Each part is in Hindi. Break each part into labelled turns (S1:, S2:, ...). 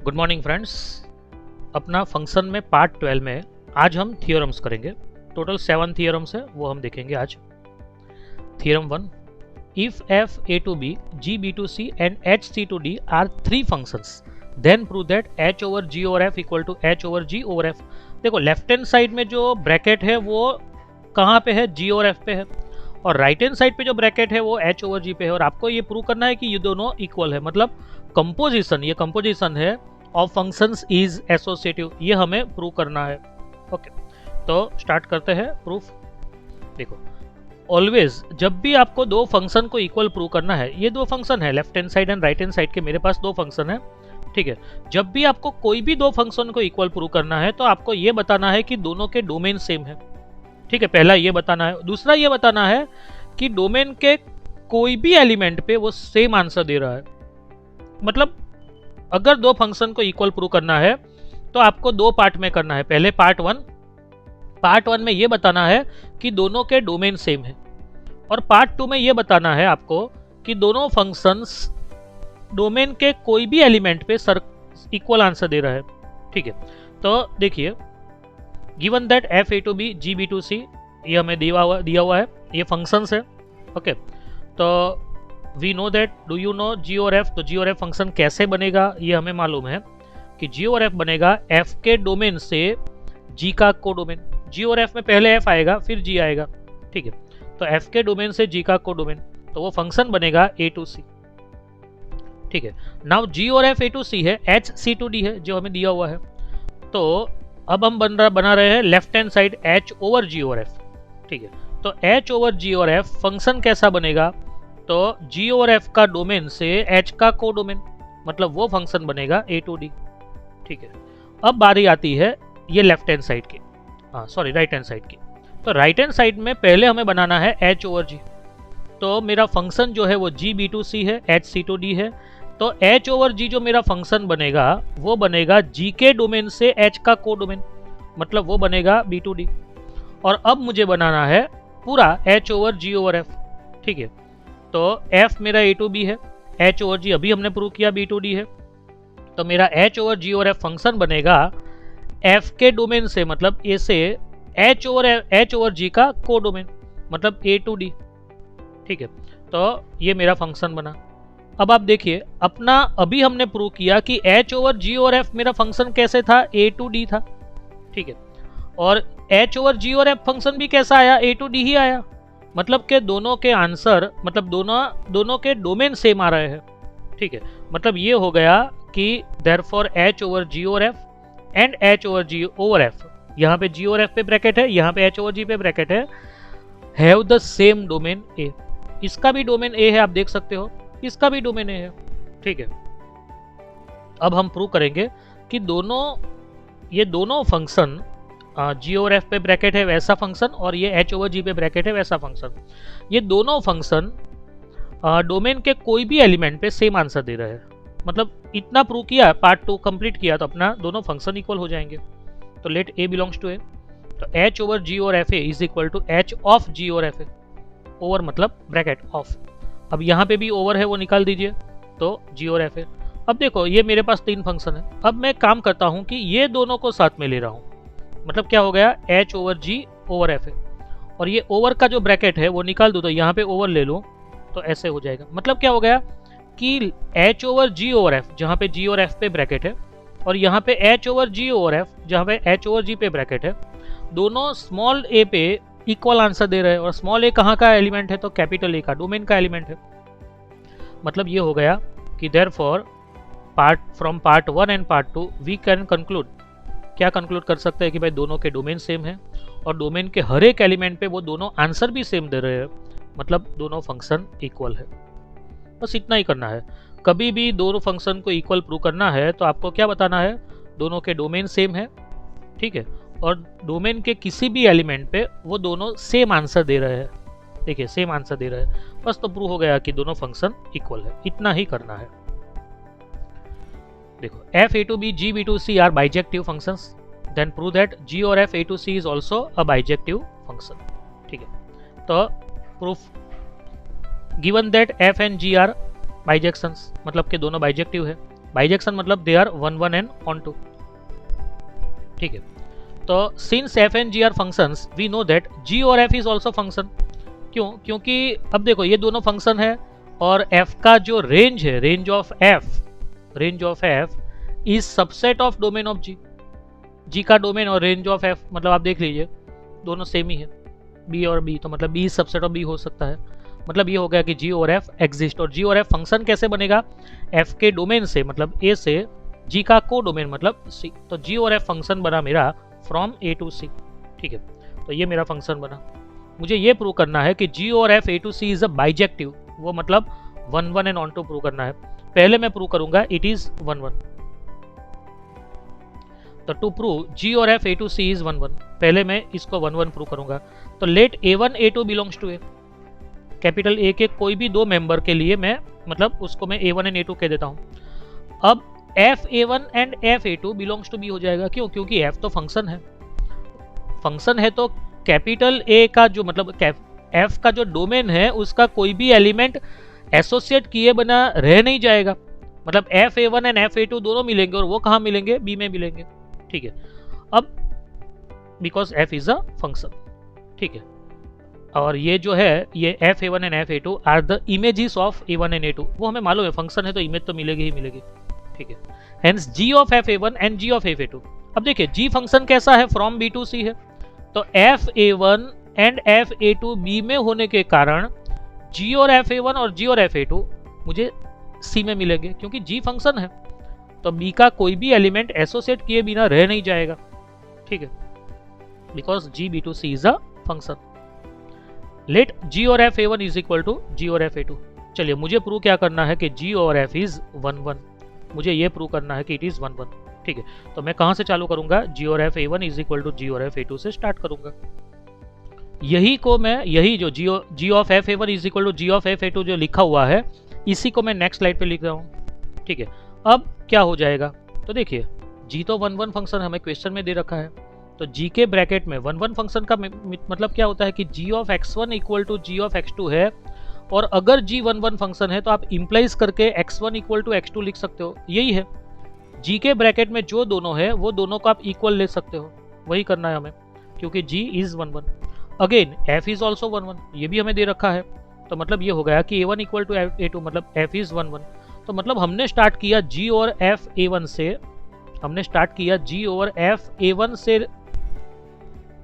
S1: Good morning friends. अपना फंक्शन में पार्ट 12 में आज हम थियोरम्स करेंगे। टोटल 7 थियोरम्स है, वो हम देखेंगे आज। Theorem 1, if f a to b g b to c and h c to d are 3 functions then prove that h over g over f equal to h over g over f। देखो लेफ्ट हैंड साइड में जो ब्रैकेट है वो कहाँ पे है, g और f पे है, और राइट हैंड साइड पे जो ब्रैकेट है वो h ओवर g पे है। और आपको ये प्रूव करना है कि ये दोनों इक्वल है, मतलब कंपोजिशन, ये कंपोजिशन है ऑफ फंक्शंस इज एसोसिएटिव, ये हमें प्रूव करना है। ओके, तो स्टार्ट करते हैं प्रूफ। देखो ऑलवेज जब भी आपको दो फंक्शन को इक्वल प्रूव करना है, ये दो फंक्शन है left hand side and right hand side के, मेरे पास दो फंक्शन है, ठीक है। जब भी आपको कोई भी दो फंक्शन को इक्वल प्रूव करना है तो आपको ये बताना है कि दोनों के डोमेन सेम है, ठीक है। पहला ये बताना है। दूसरा ये बताना है कि डोमेन के कोई भी एलिमेंट पे वो सेम आंसर दे रहा है। मतलब अगर दो फंक्शन को इक्वल प्रूव करना है तो आपको दो पार्ट में करना है। पहले पार्ट वन में ये बताना है कि दोनों के डोमेन सेम है, और पार्ट 2 में ये बताना है आपको कि दोनों फंक्शंस डोमेन के कोई भी एलिमेंट पे इक्वल आंसर दे रहा है, ठीक है। तो देखिए, given that f a to b g b to c, ये हमें दिया हुआ है, ये फंक्शंस है, ओके। तो we know that, do you know g और f? तो g और f फंक्शन कैसे बनेगा ये हमें मालूम है कि g और f बनेगा f के डोमेन से g का कोडोमेन। g और f में पहले f आएगा फिर g आएगा, ठीक है। तो f के डोमेन से g का कोडोमेन, तो वो फंक्शन बनेगा a to c, ठीक है। नाउ g और f a to c है, h c to d है जो हमें दिया हुआ है। तो अब हम बना रहे हैं left hand side h over g और f, ठीक है। तो h ओवर g और f फंक्शन कैसा बनेगा, तो g और f का डोमेन से h का कोडोमेन, मतलब वो फंक्शन बनेगा a to d, ठीक है। अब बारी आती है ये लेफ्ट हैंड साइड की, सॉरी राइट हैंड साइड की। तो राइट हैंड साइड में पहले हमें बनाना है h ओवर g। तो मेरा फंक्शन जो है वो g b to c है, h c to d है। तो h ओवर g जो मेरा फंक्शन बनेगा वो बनेगा g के डोमेन से h का कोडोमेन, मतलब वो बनेगा b to d। और अब मुझे बनाना है पूरा h over g over f, ठीक है। तो f मेरा a to b है, h ओवर g अभी हमने प्रूव किया b to d है। तो मेरा h ओवर g और f फंक्शन बनेगा f के डोमेन से, मतलब a से h ओवर g का कोडोमेन, मतलब a to d, ठीक है। तो ये मेरा फंक्शन बना। अब आप देखिए, अपना अभी हमने प्रूव किया कि h ओवर g और f मेरा फंक्शन कैसे था, a to d था, ठीक है। और h ओवर g और f फंक्शन भी कैसा आया, a to d ही आया, मतलब के दोनों के आंसर, मतलब दोनों के डोमेन सेम आ रहे हैं, ठीक है। मतलब ये हो गया कि देयरफॉर h ओवर g और f and h over g over f, यहाँ पे g और f पे ब्रैकेट है, यहाँ पे h ओवर g पे ब्रैकेट है, have the same domain a। इसका भी डोमेन a है, आप देख सकते हो, इसका भी डोमेन a है, ठीक है। अब हम प्रूव करेंगे कि ये दोनों फंक्शन g और f पे ब्रैकेट है वैसा फंक्शन, और ये h ओवर g पे ब्रैकेट है वैसा फंक्शन, ये दोनों फंक्शन डोमेन के कोई भी एलिमेंट पे सेम आंसर दे रहे हैं। मतलब इतना प्रूव किया, पार्ट 2 कंप्लीट किया, तो अपना दोनों फंक्शन इक्वल हो जाएंगे। तो let a belongs to a, तो h ओवर g और f is equal to h of g और f, ओवर मतलब ब्रैकेट ऑफ। अब यहाँ पे भी ओवर है, वो निकाल दीजिए, तो g और f है। अब देखो ये मेरे पास 3 फंक्शन है। अब मैं काम करता हूँ कि ये दोनों को साथ में ले रहा हूँ, मतलब क्या हो गया, h over g over f है, और ये ओवर का जो ब्रैकेट है वो निकाल दो, तो यहाँ पे ओवर ले लो, तो ऐसे हो जाएगा। मतलब क्या हो गया कि h over g over f, जहाँ पे g और f पे ब्रैकेट है, और यहाँ पे h over g over f, जहाँ पे h ओवर g पे ब्रैकेट है, दोनों स्मॉल a पे इक्वल आंसर दे रहे हैं। और स्मॉल a कहाँ का एलिमेंट है, तो कैपिटल a का, डोमेन का एलिमेंट है। मतलब ये हो गया कि therefore from part 1 and part 2 we can conclude, क्या कंक्लूड कर सकते हैं कि भाई दोनों के डोमेन सेम है, और डोमेन के हर एक एलिमेंट पे वो दोनों आंसर भी सेम दे रहे हैं, मतलब दोनों फंक्शन इक्वल है। बस इतना ही करना है। कभी भी दोनों फंक्शन को इक्वल प्रूव करना है तो आपको क्या बताना है, दोनों के डोमेन सेम है, ठीक है, और डोमेन के किसी भी एलिमेंट पे वो दोनों सेम आंसर दे रहे हैं। देखिए सेम आंसर दे रहे हैं, बस तो प्रूव हो गया कि दोनों फंक्शन इक्वल है। इतना ही करना है। देखो f a to b g b to c are bijective functions, then prove that g और f a to c is also a bijective function, ठीक है। तो proof, given that f and g are bijections, मतलब कि दोनों बाइजेक्टिव है, बाइजेक्शन मतलब they are 1 1 and onto, ठीक है। तो since F and G are functions we know that G और एफ इज ऑल्सो फंक्शन। क्यों? क्योंकि अब देखो ये दोनों फंक्शन है और एफ का जो रेंज है, range of F is subset of domain of G. G का डोमेन और रेंज ऑफ एफ मतलब आप देख लीजिए दोनों सेम ही है, बी और बी, तो मतलब बी सबसेट ऑफ बी हो सकता है। मतलब ये हो गया कि जी और एफ एग्जिस्ट। और जी और एफ फंक्शन कैसे बनेगा? एफ के डोमेन से, मतलब ए से जी का को डोमेन मतलब सी। तो जी और एफ फंक्शन बना मेरा फ्रॉम ए टू सी, ठीक है। तो ये मेरा फंक्शन बना। मुझे ये प्रूव करना है कि जी और F A to C is a bijective, वो मतलब 1 1 एंड ऑन टू प्रूव करना है। पहले मैं प्रूव करूंगा इट इज 1 1। तो टू प्रूव जी और F A to C is 1 1, पहले मैं इसको 1 1 प्रूव करूंगा। तो let A1 A2 belongs to A, capital A के कोई भी दो मेंबर के लिए मैं मतलब उसको मैं A1 एंड A2 कह देता हूं। अब FA1 and FA2 belongs to B हो जाएगा। क्यों? क्योंकि F तो फंक्शन है, फंक्शन है तो कैपिटल ए का जो मतलब F का जो डोमेन है उसका कोई भी एलिमेंट एसोसिएट किए बिना रह नहीं जाएगा। मतलब FA1 एंड FA2 दोनों मिलेंगे और वो कहाँ मिलेंगे? बी में मिलेंगे, ठीक है। अब because F is a function, ठीक है। और ये जो है ये FA1 and FA2 are the images of A1 and A2, वो हमें मालूम है फंक्शन है तो इमेज तो मिलेगी ही मिलेगी, ठीक है। Hence G of FA1 and G of FA2। अब देखिए G फंक्शन कैसा है? फ्रॉम B टू C है, तो FA1 एंड FA2 B में होने के कारण G और FA1 और G और FA2 मुझे C में मिलेंगे, क्योंकि G फंक्शन है तो B का कोई भी एलिमेंट एसोसिएट किए बिना रह नहीं जाएगा, ठीक है, because G B to C is a function. Let G और FA1 is equal to G और FA2। चलिए मुझे प्रूव क्या करना है कि G और F इज 1 1, मुझे ये प्रूव करना है कि इट इज 1 1, ठीक है। तो मैं कहां से चालू करूंगा? G और FA1 is equal to G और FA2 से स्टार्ट करूंगा। यही को मैं यही जो G of FA1 is equal to G of FA2 जो लिखा हुआ है इसी को मैं नेक्स्ट स्लाइड पे लिख रहा हूं, ठीक है। अब क्या हो जाएगा? तो देखिए G तो 1 1 फंक्शन हमें क्वेश्चन में दे रखा है, तो G के ब्रैकेट में 1 1 फंक्शन का मतलब क्या होता है कि G of x1 equal to G of x2 है। और अगर G 1 1 फंक्शन है तो आप इंप्लाइज करके x1 इक्वल टू x2 लिख सकते हो, यही है। G के ब्रैकेट में जो दोनों है वो दोनों को आप इक्वल ले सकते हो, वही करना है हमें, क्योंकि G is 1 1। Again F is also 1 1, ये भी हमें दे रखा है, तो मतलब ये हो गया कि A1 इक्वल टू A2 मतलब F इज 1 1। तो मतलब हमने स्टार्ट किया G और F A1 से, हमने स्टार्ट किया G और F A1 से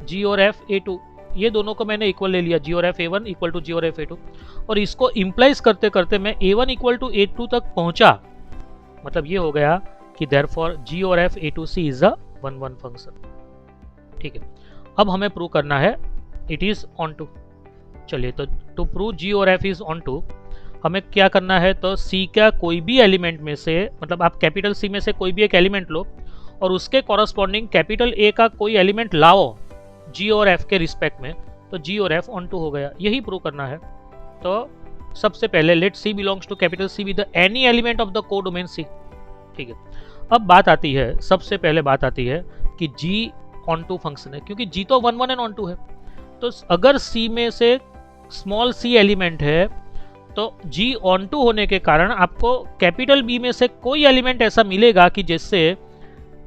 S1: G और F A2, ये दोनों को मैंने इक्वल ले लिया, G और F A1 equal to G और F A2, और इसको इंप्लाइज करते करते मैं A1 इक्वल टू A2 तक पहुंचा। मतलब ये हो गया कि देयरफॉर G और F A2C is a 1 1 function, ठीक है। अब हमें प्रूव करना है इट इज ऑन टू। चलिए तो टू प्रूव G और F इज ऑन टू हमें क्या करना है? तो C का कोई भी एलिमेंट में से, मतलब आप कैपिटल C में से कोई भी एक एलिमेंट लो और उसके कॉरस्पॉन्डिंग कैपिटल A का कोई एलिमेंट लाओ G और F के रिस्पेक्ट में, तो G और F ऑन टू हो गया, यही प्रूव करना है। तो सबसे पहले let C belongs to capital C with any element of the codomain C, ठीक है। अब बात आती है, सबसे पहले बात आती है कि G ऑन टू फंक्शन है, क्योंकि G तो 1 1 एंड ऑन टू है। तो अगर C में से स्मॉल c एलिमेंट है तो G ऑन टू होने के कारण आपको कैपिटल B में से कोई एलिमेंट ऐसा मिलेगा कि जिससे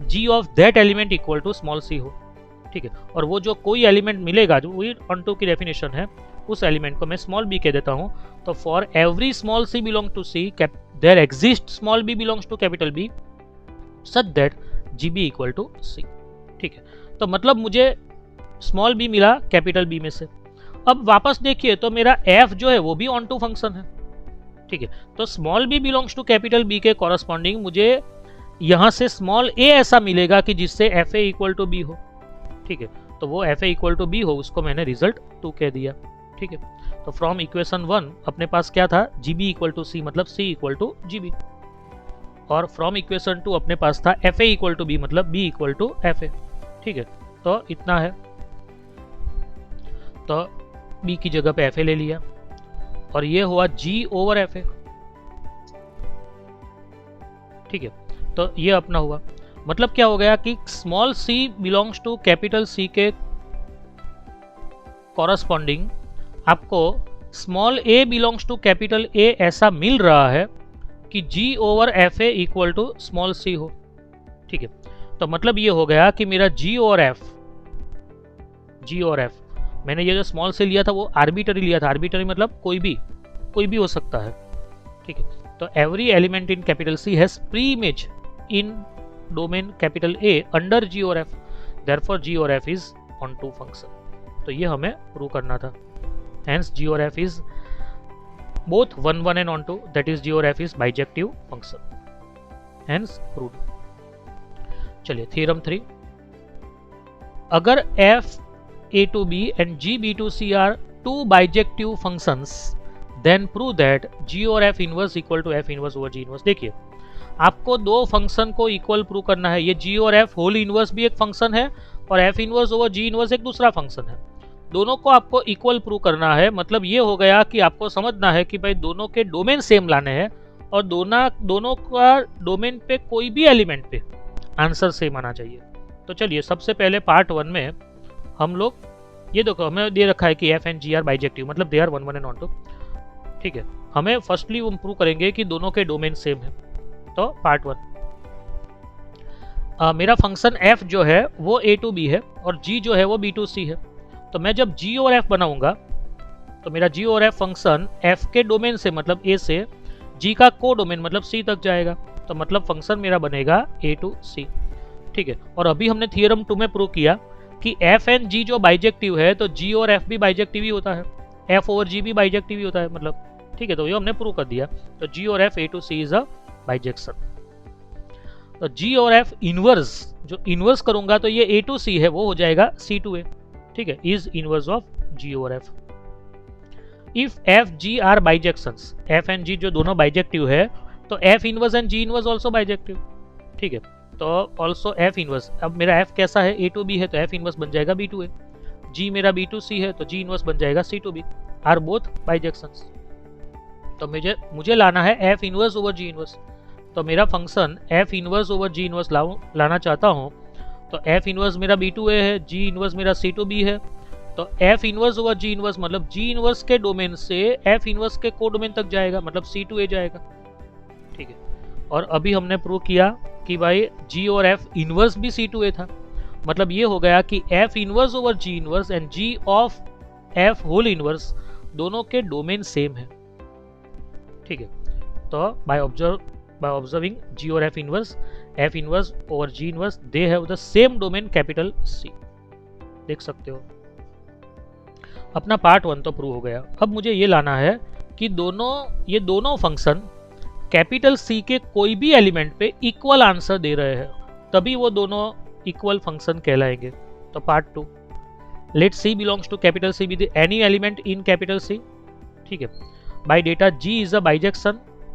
S1: G of that element equal to small c हो, ठीक है। और वो जो कोई एलिमेंट मिलेगा जो वही ऑन टू की डेफिनेशन है, उस एलिमेंट को मैं स्मॉल b कह देता हूं। तो for every small c belong to c there exist small b belongs to capital B such that GB equal to c, ठीक है। तो मतलब मुझे स्मॉल b मिला कैपिटल B में से। अब वापस देखिए तो मेरा f जो है वो भी ऑन टू फंक्शन है, ठीक है। तो small b belongs to capital B के कॉरस्पॉन्डिंग मुझे यहां से स्मॉल a ऐसा मिलेगा कि जिससे fa इक्वल टू b हो, ठीक है। तो वो fa इक्वल टू b हो, उसको मैंने रिजल्ट 2 कह दिया, ठीक है। तो फ्रॉम इक्वेशन 1 अपने पास क्या था? GB इक्वल टू c मतलब c इक्वल टू GB, और फ्रॉम इक्वेशन 2 अपने पास था fa इक्वल टू b मतलब b इक्वल टू fa, ठीक है। तो इतना है, तो b की जगह पे fa ले लिया और ये हुआ G ओवर fa, ठीक है। तो ये अपना हुआ, मतलब क्या हो गया कि small c belongs to capital C के कॉरस्पॉन्डिंग आपको small a belongs to capital A ऐसा मिल रहा है कि G over F A equal to small C हो। ठीक है, तो मतलब ये हो गया कि मेरा G और F, मैंने ये जो स्मॉल से लिया था वो आर्बिटरी लिया था। आर्बिटरी मतलब कोई भी हो सकता है। ठीक है, तो every element in capital C has preimage in domain capital A under G और F, देयरफॉर G और F इज ऑनटू फंक्शन। तो ये हमें प्रूव करना था। हेंस G और F is both 1 1 and onto, that is G और F is bijective function, hence proved। चलिए थ्योरम 3, अगर F A to B and G B to C are two bijective functions, then prove that G और F inverse equal to F inverse over G inverse. देखिए आपको दो फंक्शन को इक्वल प्रूव करना है। ये G और F होल इनवर्स भी एक फंक्शन है और F inverse over G inverse एक दूसरा फंक्शन है। दोनों को आपको इक्वल प्रूव करना है। मतलब ये हो गया कि आपको समझना है कि भाई दोनों के डोमेन सेम लाने हैं और दोनों का डोमेन पे कोई भी एलिमेंट पे आंसर सेम आना चाहिए। तो चलिए सबसे पहले पार्ट 1 में हम लोग ये देखो, हमें दे रखा है कि F and G are bijective, मतलब दे आर 1 1 एंड ऑनटू। ठीक है, हमें फर्स्टली वो प्रूव करेंगे कि दोनों के डोमेन सेम है। तो पार्ट 1, मेरा फंक्शन F जो है वो A to B है और G जो है वो B to C है। तो मैं जब G और F बनाऊंगा तो मेरा G और F फंक्शन F के डोमेन से मतलब A से G का को डोमेन मतलब C तक जाएगा। तो मतलब फंक्शन मेरा बनेगा A to C। ठीक है, और अभी हमने थियरम 2 में प्रूव किया कि F एंड G जो बाइजेक्टिव है तो G और F भी बाइजेक्टिव ही होता है, F ओवर G भी बाइजेक्टिव ही होता है मतलब। ठीक है, तो ये हमने प्रूव कर दिया। तो G और F A to C is a bijection. तो G और F इनवर्स, जो इनवर्स करूंगा तो ये A to C है वो हो जाएगा C to A। ठीक है, इज इनवर्स ऑफ G और F। If F G are bijections, F and G जो दोनों बाइजेक्टिव है तो F inverse and G inverse also bijective. ठीक है, तो ऑल्सो F इनवर्स, अब मेरा F कैसा है A to B है तो F इनवर्स बन जाएगा B to A। G मेरा B to C है तो G इनवर्स बन जाएगा C to B, are both bijections. तो मुझे लाना है F inverse over G inverse. तो मेरा function F inverse over G inverse लाना चाहता हूँ तो F इनवर्स मेरा B to A है, G इनवर्स मेरा C to B है। तो F inverse over G inverse मतलब G इनवर्स के डोमेन से F इनवर्स के को डोमेन तक जाएगा मतलब C to A जाएगा। ठीक है, और अभी हमने प्रूव किया कि भाई G और F इनवर्स भी C to A था। मतलब ये हो गया कि F inverse over G inverse and G of F whole inverse दोनों के डोमेन सेम है। ठीक है, तो बाय ऑब्जर्विंग G और F inverse over G inverse they have the same domain capital C। देख सकते हो अपना पार्ट 1 तो प्रूव हो गया। अब मुझे ये लाना है कि ये दोनों फंक्शन कैपिटल C के कोई भी एलिमेंट पे इक्वल आंसर दे रहे हैं, तभी वो दोनों इक्वल फंक्शन कहलाएंगे। तो part 2, let C belongs to capital C with any element in capital C। ठीक है, by data G is a bijection,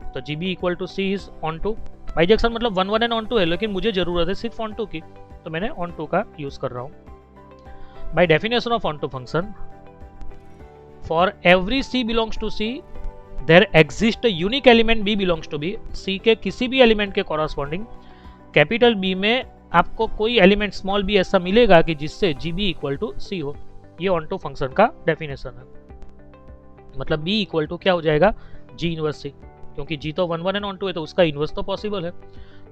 S1: तो GB equal to C is onto. Bijection मतलब 1 1 एंड ऑन टू है, लेकिन मुझे जरूरत है सिर्फ ऑन टू की, तो मैंने ऑन टू का यूज कर रहा हूं। By definition of onto function, for every C belongs to C there exist unique element B belongs to B। C के किसी भी एलिमेंट के कॉरस्पॉन्डिंग कैपिटल B में आपको कोई एलिमेंट स्मॉल b ऐसा मिलेगा कि जिससे GB इक्वल टू C हो। ये ऑन टू फंक्शन का डेफिनेशन है। मतलब B इक्वल टू क्या हो जाएगा, G इनवर्स C, क्योंकि G तो 1 1 एंड ऑन टू है तो उसका इनवर्स तो पॉसिबल है।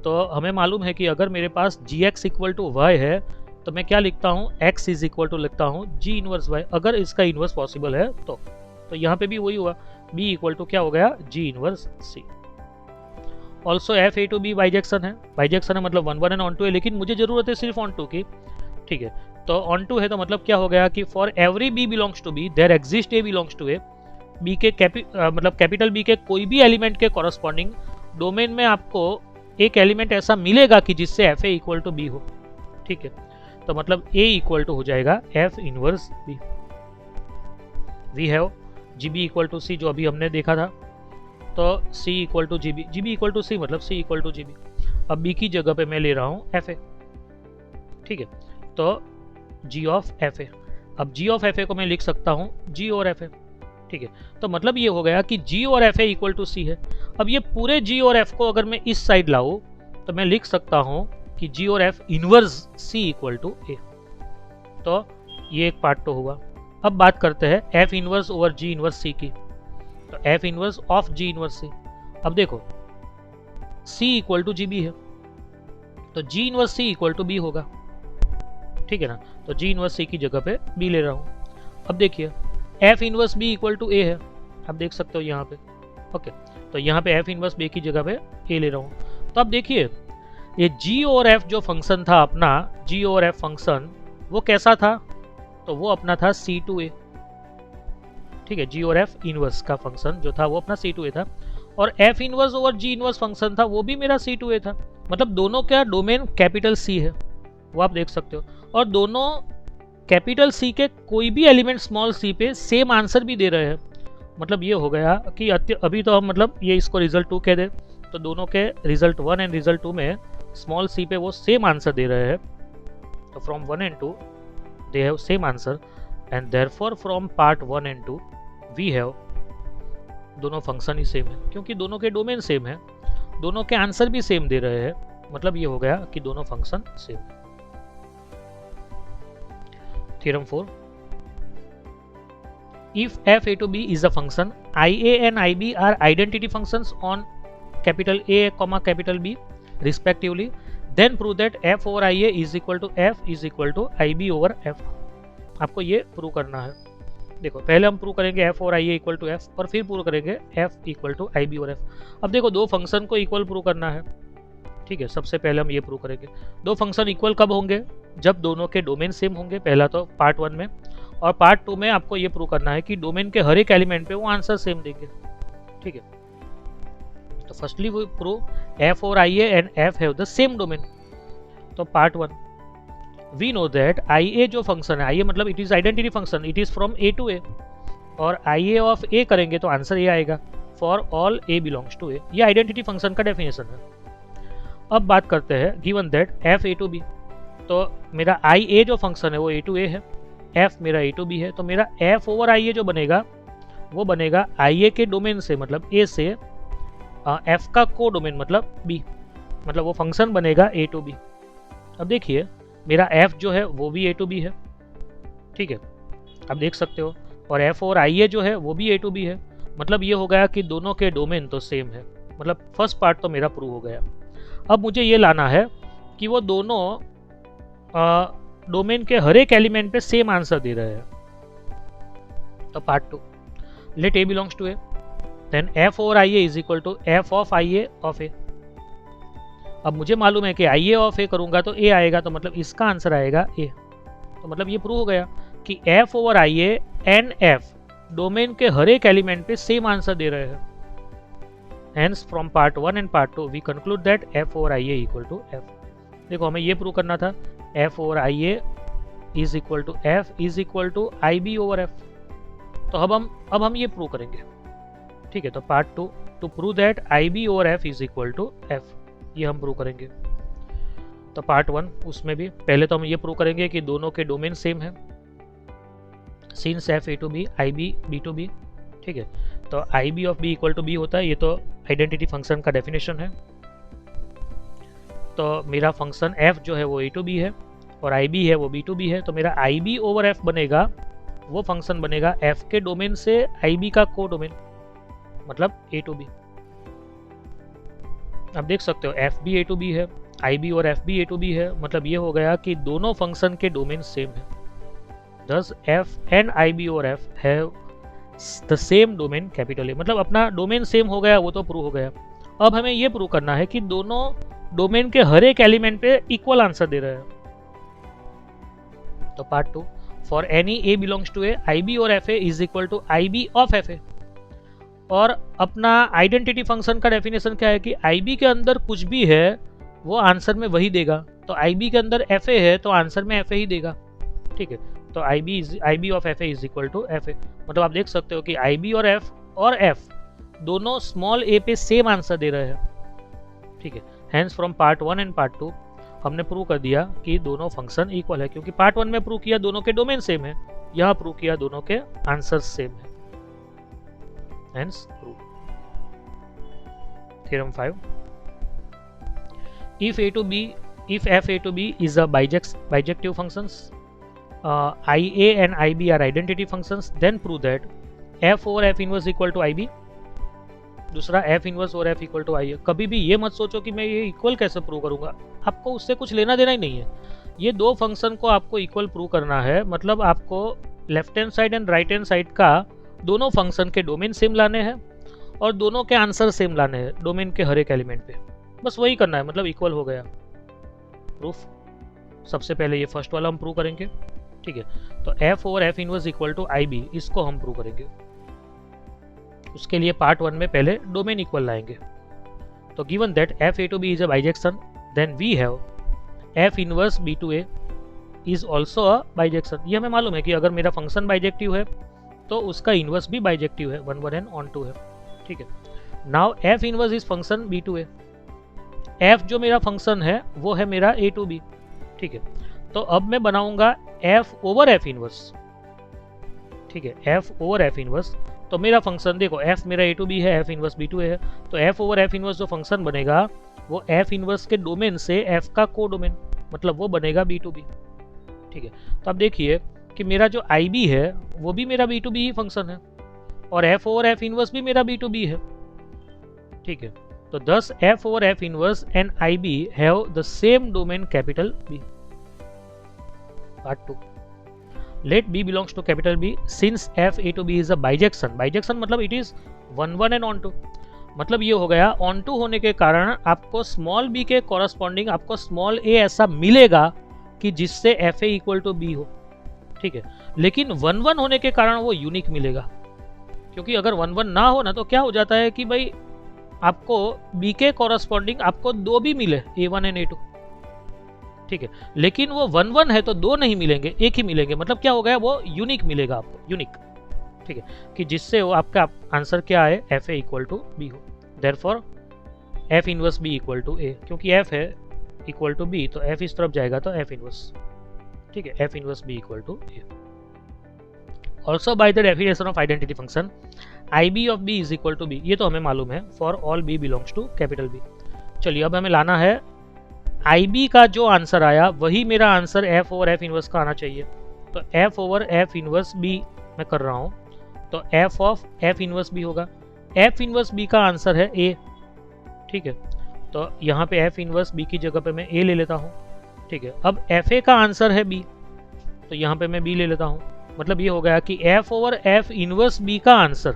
S1: तो हमें मालूम है कि अगर मेरे पास Gx इक्वल टू Y है तो मैं क्या लिखता हूँ, X इज इक्वल टू लिखता हूँ G इनवर्स Y, अगर इसका इनवर्स पॉसिबल है तो यहाँ पे भी वही हुआ, B इक्वल टू क्या हो गया, G inverse C। Also F A to B bijection है मतलब 1 1 एंड ऑन टू है, लेकिन मुझे जरूरत है सिर्फ ऑन टू की। ठीक है, तो ऑन टू है तो मतलब क्या हो गया कि for every B belongs to B there exist A belongs to A। B के मतलब कैपिटल B के कोई भी एलिमेंट के कॉरस्पॉन्डिंग डोमेन में आपको एक एलिमेंट ऐसा मिलेगा कि जिससे F A equal to B हो। ठीक है, तो मतलब A इक्वल टू हो जाएगा F inverse B। We have GB equal to C जो अभी हमने देखा था, तो C equal to GB equal to C मतलब C इक्वल टू GB। अब B की जगह पे मैं ले रहा हूँ FA। ठीक है, तो G ऑफ FA, अब G ऑफ FA को मैं लिख सकता हूँ G और FA। ठीक है, तो मतलब ये हो गया कि G और FA इक्वल टू C है। अब ये पूरे G और F को अगर मैं इस साइड लाऊं तो मैं लिख सकता हूँ कि G और F inverse C equal to A। तो ये एक पार्ट तो हुआ। अब बात करते हैं F inverse over G inverse C की। तो F inverse of G inverse C। अब देखो C equal to G B है, तो G inverse C equal to B होगा, ठीक है ना। तो जी इनवर्स सी की जगह पे बी ले रहा हूँ। अब देखिए F inverse B equal to A है, आप देख सकते हो यहाँ पे, ओके। तो यहाँ पे एफ इनवर्स बी की जगह पे ए ले रहा हूँ। तो अब देखिए ये जी और एफ जो फंक्शन था अपना, जी और एफ फंक्शन वो कैसा था, तो वो अपना था सी टू ए, ठीक है। जी और एफ इनवर्स का फंक्शन जो था वो अपना सी टू ए था, और एफ इनवर्स ओवर जी इनवर्स फंक्शन था वो भी मेरा सी टू ए था। मतलब दोनों का डोमेन कैपिटल सी है, वो आप देख सकते हो, और दोनों कैपिटल सी के कोई भी एलिमेंट स्मॉल सी पे सेम आंसर भी दे रहे हैं। मतलब ये हो गया कि अभी तो हम मतलब ये इसको रिजल्ट 2 कह दे, तो दोनों के रिजल्ट 1 एंड रिजल्ट 2 में स्मॉल सी पे वो सेम आंसर दे रहे हैं। तो from 1 and 2 they have same answer, and therefore from part 1 and 2 we have, दोनों फंक्शन ही सेम है क्योंकि दोनों के डोमेन सेम है, दोनों के आंसर भी सेम दे रहे हैं। मतलब ये हो गया कि दोनों फंक्शन सेम है। Theorem 4, if f a to b is a function, ia and ib are identity functions on capital A comma capital B respectively, then prove that f over ia is equal to f is equal to ib over f। आपको ये प्रूव करना है। देखो पहले हम प्रूव करेंगे f और ia इक्वल टू f, और फिर प्रूव करेंगे f इक्वल टू ib और f। अब देखो दो फंक्शन को इक्वल प्रूव करना है, ठीक है। सबसे पहले हम ये प्रूव करेंगे दो फंक्शन इक्वल कब होंगे, जब दोनों के डोमेन सेम होंगे, पहला तो पार्ट 1 में, और पार्ट 2 में आपको ये प्रूव करना है कि डोमेन के हर एक एलिमेंट पे वो आंसर सेम देंगे, ठीक है। तो फर्स्टली वो प्रूव एफ और I A and F have the same domain. तो part 1 we know that I A जो फंक्शन है, आई ए मतलब it is identity function, it is from A to A, और आई ए ऑफ ए करेंगे तो आंसर ये आएगा for all A belongs to A. ये आइडेंटिटी फंक्शन का डेफिनेशन है। अब बात करते हैं given that F A to B, तो मेरा आई ए जो फंक्शन है वो ए टू ए है, एफ मेरा ए टू बी है, तो मेरा एफ ओवर आई ए जो बनेगा वो बनेगा आई ए के डोमेन से, मतलब ए से एफ का को डोमेन मतलब बी, मतलब वो फंक्शन बनेगा ए टू बी। अब देखिए मेरा एफ जो है वो भी ए टू बी है, ठीक है, आप देख सकते हो, और एफ और आई ए जो है वो भी ए टू बी है। मतलब ये हो गया कि दोनों के डोमेन तो सेम है। मतलब फर्स्ट पार्ट तो मेरा प्रूव हो गया। अब मुझे ये लाना है कि वो दोनों डोमेन के हर एक एलिमेंट पे सेम आंसर दे रहे हैं। तो part 2 let A belongs to A, then F over I A is equal to F of I A of A. अब मुझे मालूम है कि आई ए ऑफ ए करूंगा तो ए आएगा, तो मतलब इसका आंसर आएगा ए। तो मतलब ये प्रूव हो गया कि F over I A and F domain के हर एक एलिमेंट पे सेम आंसर दे रहे हैं। Hence from part 1 and part 2 we conclude that f over ia equal to f। देखो हमें ये प्रूव करना था f over ia is equal to f is equal to ib over f। तो अब हम ये प्रूव करेंगे, ठीक है। तो part 2 to prove that ib over f is equal to f, ये हम प्रूव करेंगे। तो पार्ट 1 उसमें भी पहले तो हम ये प्रूव करेंगे कि दोनों के डोमेन सेम है, since f a to b ib b to b, ठीक है। तो I B of B equal to B होता है, ये तो आइडेंटिटी फंक्शन का डेफिनेशन है। तो मेरा फंक्शन एफ जो है वो ए टू बी है और आई बी है वो बी टू बी है, तो मेरा आई बी ओवर एफ बनेगा, वो फंक्शन बनेगा एफ के डोमेन से आई बी का को डोमेन, मतलब ए टू बी। आप देख सकते हो F B A to B है, आई बी और F B A to B है, मतलब ये हो गया कि दोनों फंक्शन के डोमेन सेम है। दस एफ एंड आई बी और F have the same domain capital ए, मतलब अपना डोमेन सेम हो गया, वो तो प्रूव हो गया। अब हमें ये प्रूव करना है कि दोनों डोमेन के हर एक एलिमेंट पे इक्वल आंसर दे रहे हैं। तो part 2 for any A belongs to A I B और F A is equal to I B of F A. और अपना आइडेंटिटी फंक्शन का डेफिनेशन क्या है कि आई बी के अंदर कुछ भी है वो आंसर में वही देगा। तो आई बी के अंदर एफ ए है तो आंसर में एफ ए ही देगा, ठीक है। तो I B of F A is equal to F A, मतलब आप देख सकते हो कि आई बी और एफ दोनों स्मॉल ए पे सेम आंसर दे रहे हैं, ठीक है। Hence from part 1 and part 2 हमने प्रूव कर दिया कि दोनों फंक्शन इक्वल है, क्योंकि पार्ट 1 में प्रूव किया दोनों के डोमेन सेम है, यहाँ प्रूव किया दोनों के आंसर सेम है। Hence prove. Theorem 5 if f a to b is a bijective functions, ia and ib are identity functions, then prove that f over f inverse equal to ib। दूसरा एफ इनवर्स और एफ इक्वल टू आई है। कभी भी ये मत सोचो कि मैं ये इक्वल कैसे प्रूव करूंगा, आपको उससे कुछ लेना देना ही नहीं है। ये दो फंक्शन को आपको इक्वल प्रूव करना है, मतलब आपको left hand side and right hand side का दोनों फंक्शन के डोमेन सेम लाने हैं और दोनों के आंसर सेम लाने हैं डोमेन के हर एक एलिमेंट पे, बस वही करना है, मतलब इक्वल हो गया प्रूफ। सबसे पहले ये फर्स्ट वाला हम प्रूव करेंगे, ठीक है। तो F over F inverse equal to I B, इसको हम प्रूव करेंगे। उसके लिए पार्ट 1 में पहले डोमेन इक्वल लाएंगे। तो given that F A to B is a bijection, then we have F inverse B to A is also a bijection. ये हमें मालूम है कि अगर मेरा फंक्शन बाइजेक्टिव है तो उसका इनवर्स भी बाइजेक्टिव है, 1 1 एंड ऑन 2 है, ठीक है। Now F inverse is function B to A, F जो मेरा फंक्शन है वो है मेरा ए टू बी, ठीक है। तो अब मैं बनाऊंगा एफ ओवर एफ इनवर्स, ठीक है, एफ ओवर एफ इनवर्स। तो मेरा फंक्शन देखो, एफ मेरा ए टू बी है, F inverse B to A है, तो एफ ओवर एफ इनवर्स जो फंक्शन बनेगा वो एफ इनवर्स के डोमेन से एफ का को डोमेन, मतलब वो बनेगा बी टू बी, ठीक है। तो अब देखिए कि मेरा जो आई बी है वो भी मेरा बी टू बी ही फंक्शन है और एफ ओवर एफ इनवर्स भी मेरा बी टू बी है, ठीक है। तो thus f over f inverse and IB have the same domain capital B. Part 2. Let B belongs to capital B since f a to b is a bijection. Bijection मतलब it is 1 1 and on 2. मतलब ये हो गया on 2 होने के कारण आपको स्मॉल b के कॉरस्पॉन्डिंग आपको स्मॉल a ऐसा मिलेगा कि जिससे f a equal to b हो, ठीक है। लेकिन 1 1 होने के कारण वो यूनिक मिलेगा, क्योंकि अगर 1 1 ना हो ना तो क्या हो जाता है कि भाई आपको b के कॉरस्पॉन्डिंग आपको दो भी मिले a1 एंड a2, ठीक है। लेकिन वो 1 1 है तो दो नहीं मिलेंगे, एक ही मिलेंगे, मतलब क्या हो गया वो यूनिक मिलेगा आपको, यूनिक, ठीक है, कि जिससे वो आपका आंसर क्या है F A equal to B हो। Therefore F inverse B equal to A, क्योंकि एफ है इक्वल टू बी तो एफ इस तरफ जाएगा तो एफ इनवर्स, ठीक है, F inverse B equal to A. Also by the definition of identity function I B of B is equal to B, ये तो हमें मालूम है for all B belongs to capital B. चलिए अब हमें लाना है आई बी का जो आंसर आया वही मेरा answer F over F inverse का आना चाहिए। तो F over F inverse B मैं कर रहा हूँ, तो F of F inverse B होगा। एफ इनवर्स बी का आंसर है ए, ठीक है। तो यहाँ पे एफ इनवर्स बी की जगह पे मैं ए ले लेता हूँ, ठीक है। अब एफ ए का आंसर है बी, तो यहाँ पे मैं बी ले लेता हूँ। मतलब ये हो गया कि F over F inverse B का आंसर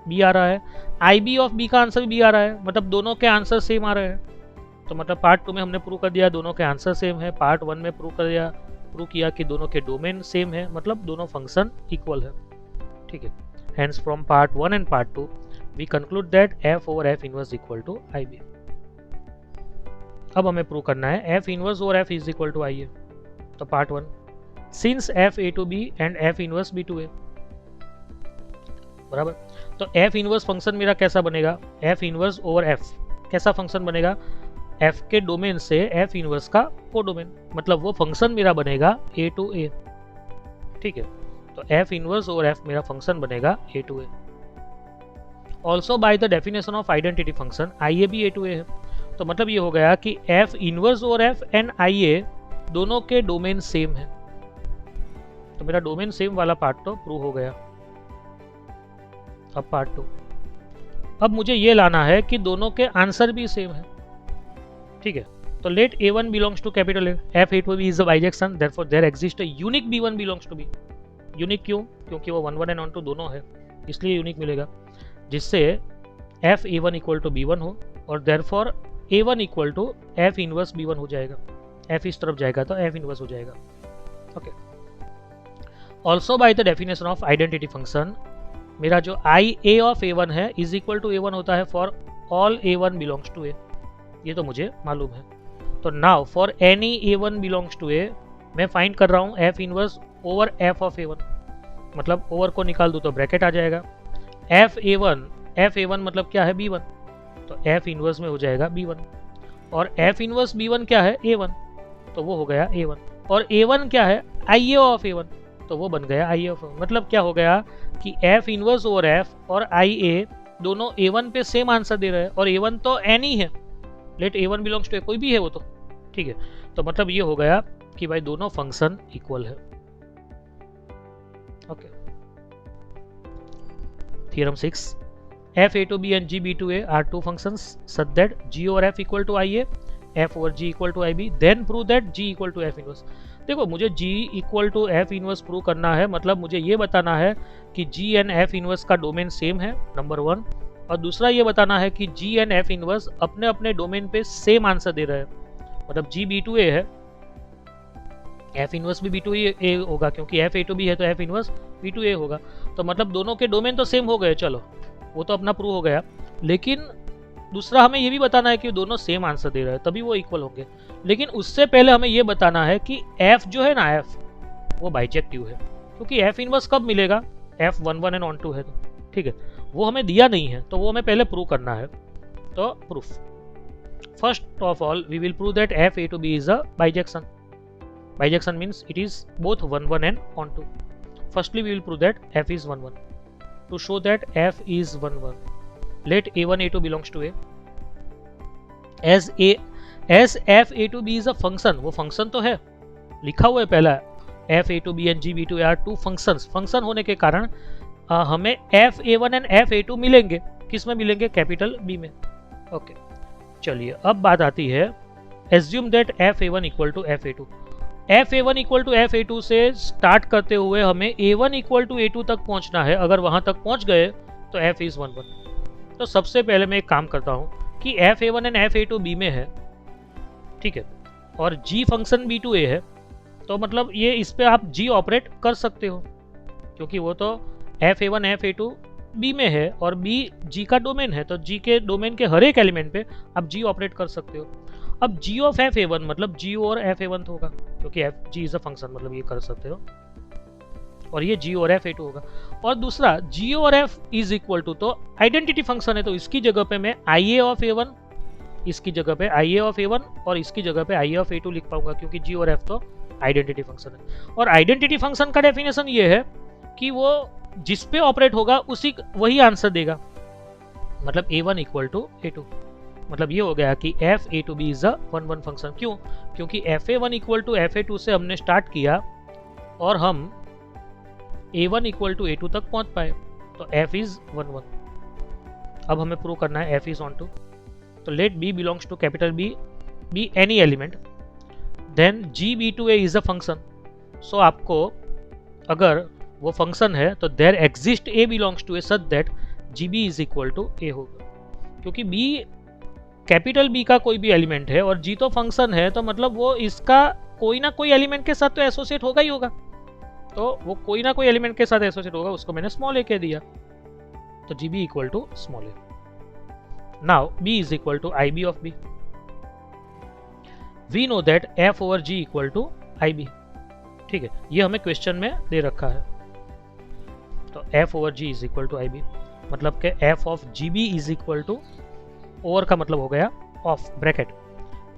S1: बी आ रहा है, आई बी ऑफ बी का आंसर भी बी आ रहा है, मतलब दोनों के आंसर सेम आ रहे हैं। तो मतलब पार्ट 2 में हमने प्रूव कर दिया दोनों के आंसर सेम है, पार्ट 1 में प्रूव किया कि दोनों के डोमेन सेम है, मतलब दोनों फंक्शन इक्वल है, ठीक है। Hence from part 1 and part 2 we conclude that F over F inverse equal to I B. अब हमें प्रूव करना है F inverse over F is equal to I A. तो part 1, since F A to B and F inverse B to A, बराबर। तो एफ इनवर्स फंक्शन मेरा कैसा बनेगा, एफ इनवर्स ओवर एफ कैसा फंक्शन बनेगा, एफ के डोमेन से एफ इनवर्स का को डोमेन, मतलब वो फंक्शन मेरा बनेगा ए टू ए, ठीक है। तो एफ इनवर्स ओवर एफ मेरा फंक्शन बनेगा A to A. Also by the definition of identity function I A भी ए टू ए है। तो मतलब ये हो गया कि F inverse over F and I A दोनों के डोमेन सेम है। तो मेरा डोमेन सेम वाला पार्ट तो प्रूव हो गया। अब पार्ट 2, अब मुझे ये लाना है कि दोनों के आंसर भी सेम है, ठीक है। तो let a1 belongs to capital A, F A to B is a bijection, therefore there exist a unique b1 belongs to B. Unique क्यों, क्योंकि वो 1 1 एंड ऑन 2 दोनों है, इसलिए यूनिक मिलेगा, जिससे F a1 equal to b1 हो और therefore a1 equal to F inverse b1 हो जाएगा। एफ इस तरफ जाएगा तो एफ इनवर्स हो जाएगा, okay. Also by the definition of identity function मेरा जो आई ए ऑफ a1 है इज इक्वल टू a1 होता है for all a1 belongs to a, ये तो मुझे मालूम है। तो now for any a1 belongs to a मैं फाइंड कर रहा हूँ F inverse over F of a1, मतलब ओवर को निकाल दूँ तो ब्रैकेट आ जाएगा। एफ a1 मतलब क्या है b1, तो एफ इनवर्स में हो जाएगा b1, और एफ इनवर्स b1 क्या है a1, तो वो हो गया a1, और a1 क्या है आई ए ऑफ a1, तो वो बन गया आई ए ऑफ a1। मतलब क्या हो गया कि एफ इनवर्स ओवर एफ और आई ए दोनों a1 पे सेम आंसर दे रहे हैं, और a1 तो एनी है, लेट a1 बिलोंग्स टू ए, कोई भी है वो तो, ठीक है। तो मतलब ये हो गया कि भाई दोनों फंक्शन इक्वल है, okay. Theorem 6, F A to B and G B to A are two functions such that G over F equal to I A, F over G equal to I B, then prove that G equal to F inverse. देखो मुझे G equal to F inverse prove करना है, मतलब मुझे ये बताना है कि जी एंड एफ इनवर्स का डोमेन सेम है, नंबर 1, और दूसरा ये बताना है कि जी एंड एफ इनवर्स अपने अपने डोमेन पे सेम आंसर दे रहे हैं। मतलब जी बी टू ए है, एफ इनवर्स भी बी टू ए होगा, क्योंकि एफ ए टू बी है तो F inverse B to A होगा। तो मतलब दोनों के डोमेन तो सेम हो गए, चलो वो तो अपना प्रूव हो गया। लेकिन दूसरा हमें ये भी बताना है कि दोनों सेम आंसर दे रहे हैं, तभी वो इक्वल होंगे। लेकिन उससे पहले हमें ये बताना है कि एफ जो है ना, एफ वो बाइजेक्टिव है, क्योंकि एफ इनवर्स कब मिलेगा, एफ 1 1 एंड ऑन 2 है तो, ठीक है, वो हमें दिया नहीं है, तो वो हमें पहले प्रूव करना है। तो proof, first of all we will prove that F A to B is a bijection. Bijection means it is both 1 1 and on 2. Firstly, we will prove that f is 1 1. To show that f is 1 1, let a1 a2 belongs to a. As f a to b is a function, वो function तो है, लिखा हुआ है पहला f a to b and g b to a are two functions. Function होने के कारण हमें f a1 and f a2 मिलेंगे, किस में मिलेंगे, कैपिटल b में। ओके, चलिए अब बात आती है, assume that f a1 equal to f a2. F A one equal to F A two से स्टार्ट करते हुए हमें A one equal to A two तक पहुंचना है। अगर वहां तक पहुंच गए तो एफ इज 1 1। तो सबसे पहले मैं एक काम करता हूं कि F A one and F A to B में है, ठीक है, और G function B to A है, तो मतलब ये इस पे आप जी ऑपरेट कर सकते हो, क्योंकि वो तो F A one F A to B में है और बी जी का डोमेन है, तो जी के डोमेन के हर एक एलिमेंट पे आप जी ऑपरेट कर सकते हो। अब G of F A one मतलब जी और एफ ए वन होगा, क्योंकि F G is a function, मतलब ये कर सकते हो, और ये जी और एफ ए टू होगा। और दूसरा जी और एफ इज इक्वल टू, तो आइडेंटिटी फंक्शन है, तो इसकी जगह पे मैं आई ए ऑफ ए वन, इसकी जगह पे आई ए ऑफ ए वन और इसकी जगह पे आई ए ऑफ ए टू लिख पाऊंगा, क्योंकि जी और एफ तो आइडेंटिटी फंक्शन है। और आइडेंटिटी फंक्शन का डेफिनेशन ये है कि वो जिस पे ऑपरेट होगा उसी वही आंसर देगा, मतलब A one equal to A two. मतलब ये हो गया कि F A to B is a 1 1 function. क्यों? क्योंकि F A one equal to F A two से हमने स्टार्ट किया और हम A one equal to A two तक पहुंच पाए, तो एफ इज 1 1। अब हमें प्रूव करना है एफ इज ऑन टू। तो let B belongs to capital B any element, then G B to A is a function. So आपको अगर वो फंक्शन है तो there exist A belongs to A such that G B is equal to A होगा, क्योंकि बी कैपिटल बी का कोई भी एलिमेंट है और जी तो फंक्शन है, तो मतलब वो इसका कोई ना कोई एलिमेंट के साथ तो एसोसिएट होगा ही होगा, तो वो कोई ना कोई एलिमेंट के साथ एसोसिएट होगा, उसको मैंने स्मॉल ए कह दिया, तो G B equal to small A. Now B is equal to I B of B. We know that F over G equal to I B, ठीक है, ये हमें क्वेश्चन में दे रखा है। तो F over G is equal to I B, मतलब कि F of G B is equal to, over का मतलब हो गया ऑफ ब्रैकेट,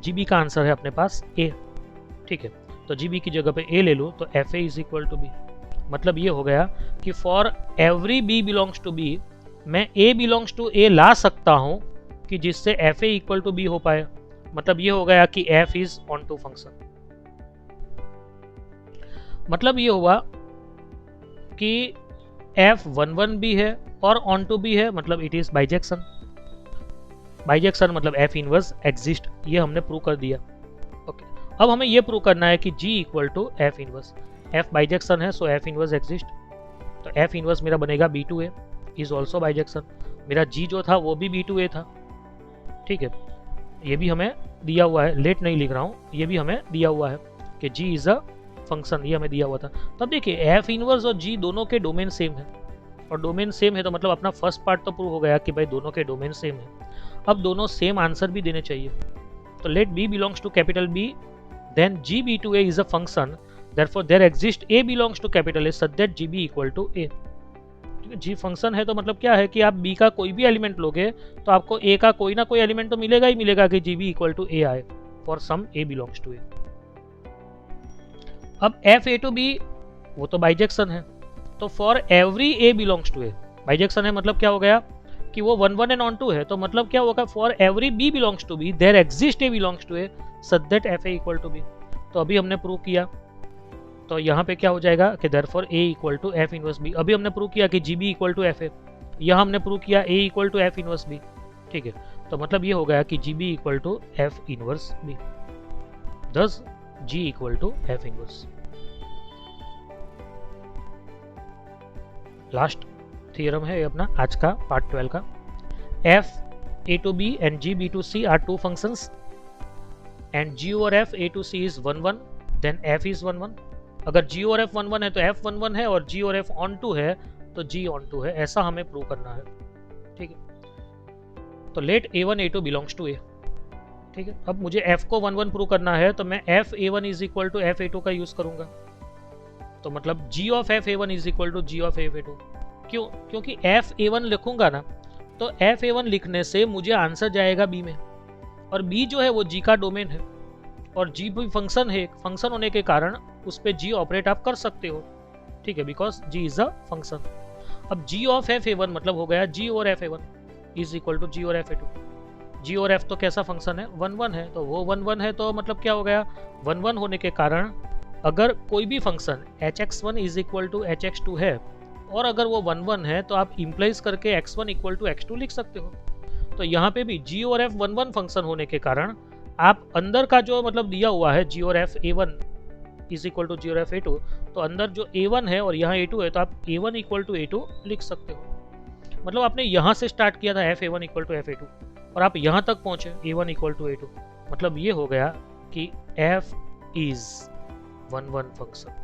S1: जी बी का आंसर है अपने पास ए, ठीक है, तो जी बी की जगह पे ए ले लूँ तो F A is equal to B. मतलब ये हो गया कि for every B belongs to B मैं ए बिलोंग्स टू ए ला सकता हूं कि जिससे F A equal to B हो पाए। मतलब ये हो गया कि F is onto function. मतलब ये हुआ कि एफ 1 1 भी है और ऑन टू भी है, मतलब इट इज बाइजेक्शन। बाइजेक्शन मतलब एफ इनवर्स एग्जिस्ट, ये हमने प्रूव कर दिया। ओके, अब हमें ये प्रूव करना है कि G equal to F inverse. F bijection है, सो एफ इनवर्स एग्जिस्ट, तो एफ इनवर्स मेरा बनेगा B to A is also bijection. मेरा जी जो था वो भी बी टू ए था, ठीक है, ये भी हमें दिया हुआ है, लेट नहीं लिख रहा हूँ, ये भी हमें दिया हुआ है कि जी इज अ फंक्शन, ये हमें दिया हुआ था। तब देखिए एफ इनवर्स और जी दोनों के डोमेन सेम है, और डोमेन सेम है तो मतलब अपना फर्स्ट पार्ट तो प्रूव हो गया कि भाई दोनों के डोमेन सेम है। अब दोनों सेम आंसर भी देने चाहिए, तो let B belongs to capital B, then G B to A is a function, therefore there exist A belongs to capital A such that G B equal to A. G function है तो मतलब क्या है कि आप बी का कोई भी एलिमेंट लोगे तो आपको ए का कोई ना कोई एलिमेंट तो मिलेगा ही मिलेगा कि G B equal to A आए for some A belongs to A. अब एफ ए टू बी वो तो बाइजेक्शन है, तो for every A belongs to A, bijection है मतलब क्या हो गया कि वो 1 1 एंड ऑन टू है, तो मतलब क्या होगा for every B belongs to B there exist A belongs to A such that F A equal to B. तो अभी हमने प्रूव किया, तो यहाँ पे क्या हो जाएगा कि therefore A equal to F inverse B. अभी हमने प्रूव किया कि G B equal to F A, यह हमने प्रूव किया a equal to F inverse B, ठीक है। तो मतलब ये हो गया कि G B equal to F inverse B, thus G equal to F inverse. Last theorem है ये अपना आज का पार्ट 12 का। F A to B and G B to C are two functions and G और F A to C is 1 1, then F is 1 1। अगर जी और एफ 1 1 है तो एफ 1 1 है, और जी और एफ ऑन टू है तो जी ऑन टू है, ऐसा हमें प्रूव करना है, ठीक है। तो let A one A two belongs to A, ठीक है। अब मुझे एफ को 1 1 प्रूव करना है तो मैं F A one is equal to F A two का यूज करूंगा। तो मतलब G of F A one is equal to G of F A two. क्यों? क्योंकि एफ ए वन लिखूंगा ना तो एफ ए वन लिखने से मुझे आंसर जाएगा बी में, और बी जो है वो जी का डोमेन है, और जी भी फंक्शन है, फंक्शन होने के कारण उस पर जी ऑपरेट आप कर सकते हो, ठीक है, because G is a function. अब G of F A one मतलब हो गया जी और F A one is equal to G और एफ ए टू। जी और एफ तो कैसा फंक्शन है? 1 1 है, तो वो 1 1 है, तो मतलब क्या हो गया? 1 1 होने के कारण अगर कोई भी function hx1 is equal to hx2 है, और अगर वो 1 1 है तो आप इम्प्लाइज करके x1 इक्वल टू x2 लिख सकते हो। तो यहाँ पे भी g और f 1 1 फंक्शन होने के कारण आप अंदर का जो मतलब दिया हुआ है g और f a1 is equal to g और f a2, तो अंदर जो a1 है और यहाँ a2 है तो आप a1 इक्वल टू a2 लिख सकते हो। मतलब आपने यहाँ से स्टार्ट किया था f a1 equal to f a2 और आप यहाँ तक पहुँचे a1 इक्वल टू a2, मतलब ये हो गया कि f इज 1 1 फंक्शन,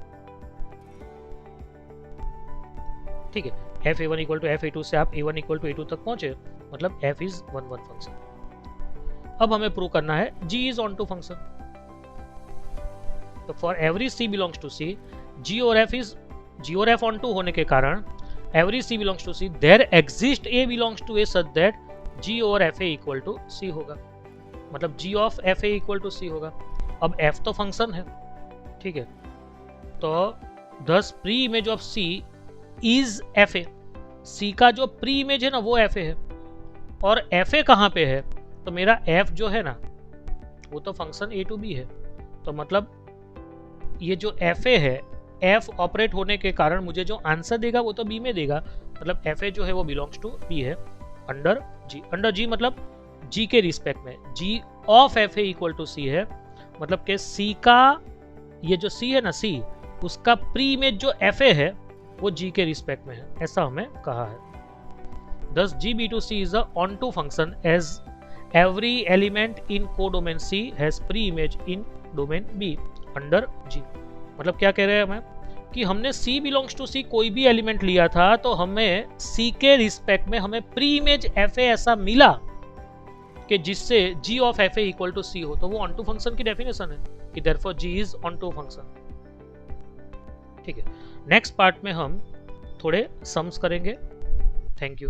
S1: ठीक है। F A one equal to F A two से आप a1 इक्वल टू a2 तक पहुंचे, मतलब f इज 1 1 फंक्शन। अब हमें प्रूव करना है g is onto function. तो for every c belongs to c, g और f ऑन टू होने के कारण every c belongs to c, there exist a belongs to a such that g और f a equal to c होगा, मतलब g of f a equal to c होगा। अब f तो फंक्शन है, ठीक है, तो thus pre image of c is F A. C का जो प्री इमेज है ना वो एफ ए है, और एफ ए कहाँ पे है? तो मेरा एफ जो है ना वो तो फंक्शन ए टू बी है, तो मतलब ये जो एफ ए है, एफ ऑपरेट होने के कारण मुझे जो आंसर देगा वो तो बी में देगा, मतलब एफ ए जो है वो बिलोंग्स टू बी है अंडर जी। अंडर जी मतलब जी के रिस्पेक्ट में, G of F A equal to C है, मतलब के सी का ये जो सी है ना, सी उसका प्री इमेज जो एफ ए है वो जी के रिस्पेक्ट में है, ऐसा हमें कहा है। Thus G(B)(C) is a onto function as every element in codomain C has pre-image in domain B under G। मतलब क्या कह रहे हैं हमें कि हमने C belongs to C कोई भी एलिमेंट लिया था तो हमें C के रिस्पेक्ट में हमें प्री इमेज FA ऐसा मिला कि जिससे G of FA equal to C हो, तो वो onto फंक्शन की डेफिनेशन है कि therefore G is onto function, ठीक है। नेक्स्ट पार्ट में हम थोड़े सम्स करेंगे। Thank you.